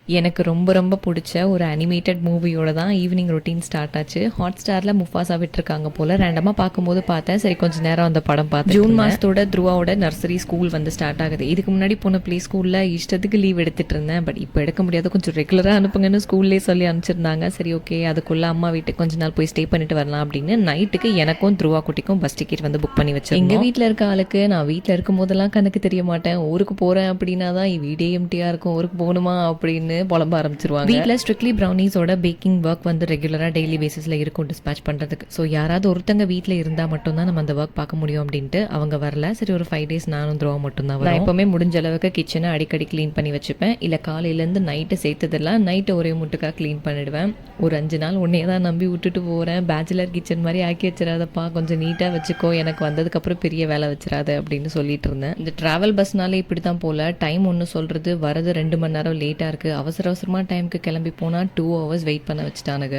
எனக்கு ரொம்ப ரொம்ப பிடிச்ச ஒரு அனிமேட்டட் மூவியோட தான் ஈவினிங் ரொட்டீன் ஸ்டார்ட் ஆச்சு. ஹாட் ஸ்டாரில் முஃபாசா விட்டுருக்காங்க போல். ரேண்டமாக பார்க்கும்போது பார்த்தேன். சரி கொஞ்ச நேரம் அந்த படம் பார்த்தேன். ஜூன் மாதத்தோட த்ருவாவோட நர்சரி ஸ்கூல் வந்து ஸ்டார்ட் ஆகுது. இதுக்கு முன்னாடி போன ப்ளே ஸ்கூலில் இஷ்டத்துக்கு லீவ் எடுத்துகிட்டு இருந்தேன். பட் இப்போ எடுக்க முடியாது, கொஞ்சம் ரெகுலராக அனுப்புங்கன்னு ஸ்கூல்லேயே சொல்லி அனுப்பிச்சிருந்தாங்க. சரி ஓகே, அதுக்குள்ளே அம்மா வீட்டுக்கு கொஞ்ச நாள் போய் ஸ்டே பண்ணிட்டு வரலாம் அப்படின்னு நைட்டுக்கு எனக்கும் த்ருவா குட்டிக்கும் பஸ் டிக்கெட் வந்து புக் பண்ணி வச்சேன். எங்கள் வீட்டில் இருக்க ஆளுக்கு நான் வீட்டில் இருக்கும் போதெல்லாம் கணக்கு தெரிய மாட்டேன். ஊருக்கு போகிறேன் அப்படின்னா தான் வீடே எம்டியாக இருக்கும், ஊருக்கு போகணுமா அப்படின்னு புலம்ப ஆரம்பிச்சிருவாங்க. வீட்டில் ஸ்ட்ரிக்ட்லி ப்ரௌனிஸோட பேக்கிங் ஒர்க் வந்து ரெகுலராக டெய்லி பேசிஸில் இருக்கும் டிஸ்பேச் பண்ணுறதுக்கு. ஸோ யாராவது ஒருத்தங்க வீட்டில் இருந்தால் மட்டும்தான் நம்ம அந்த ஒர்க் பார்க்க முடியும் அப்படின்ட்டு அவங்க வரல. சரி ஒரு 5 days நானும் த்ருவா மட்டும்தான் வரும். எப்போவுமே முடிஞ்ச அளவுக்கு கிச்சனை அடிக்கடி க்ளீன் பண்ணி வச்சுப்பேன். இல்லை காலையிலேருந்து நைட்டு சேர்த்ததெல்லாம் நைட்டு ஒரே முட்டுக்காக க்ளீன் பண்ணிடுவேன். ஒரு 5 நாள் உன்னே தான் நம்பி விட்டுட்டு போகிறேன். பேச்சுலர் கிச்சன் மாதிரி ஆக்கி வச்சிடாதப்பா, கொஞ்சம் நீட்டாக வச்சுக்கோ, எனக்கு வந்ததுக்கப்புறம் பெரிய வேலை வச்சிடாது அப்படின்னு சொல்லிட்டு இருந்தேன். இந்த ட்ராவல் பஸ்னாலே இப்படி தான் போல். டைம் ஒன்று சொல்கிறது, வரது 2 மணி நேரம் லேட்டாக இருக்குது. அவசர அவசரமாக டைமுக்கு கிளம்பி போனால் 2 hours வெயிட் பண்ண வச்சுட்டானுங்க.